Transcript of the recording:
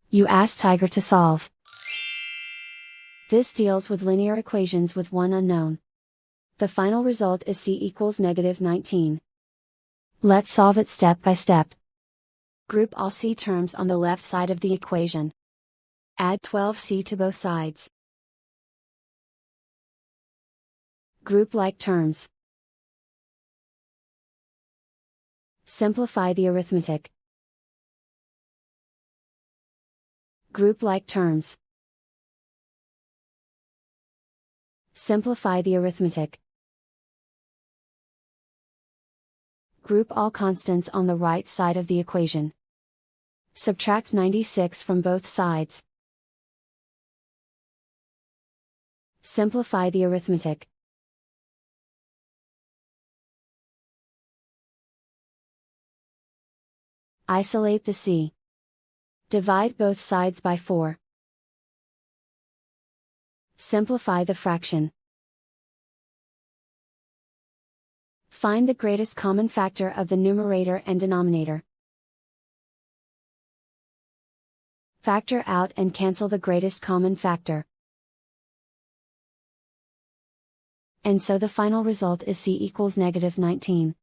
You ask Tiger to solve. This deals with linear equations with one unknown. The final result is c equals -19. Let's solve it step by step. Group all c terms on the left side of the equation. Add 12c to both sides. Group like terms. Simplify the arithmetic. Group like terms. Simplify the arithmetic. Group all constants on the right side of the equation. Subtract 96 from both sides. Simplify the arithmetic. Isolate the c. Divide both sides by 4. Simplify the fraction. Find the greatest common factor of the numerator and denominator. Factor out and cancel the greatest common factor. And so the final result is c equals -19.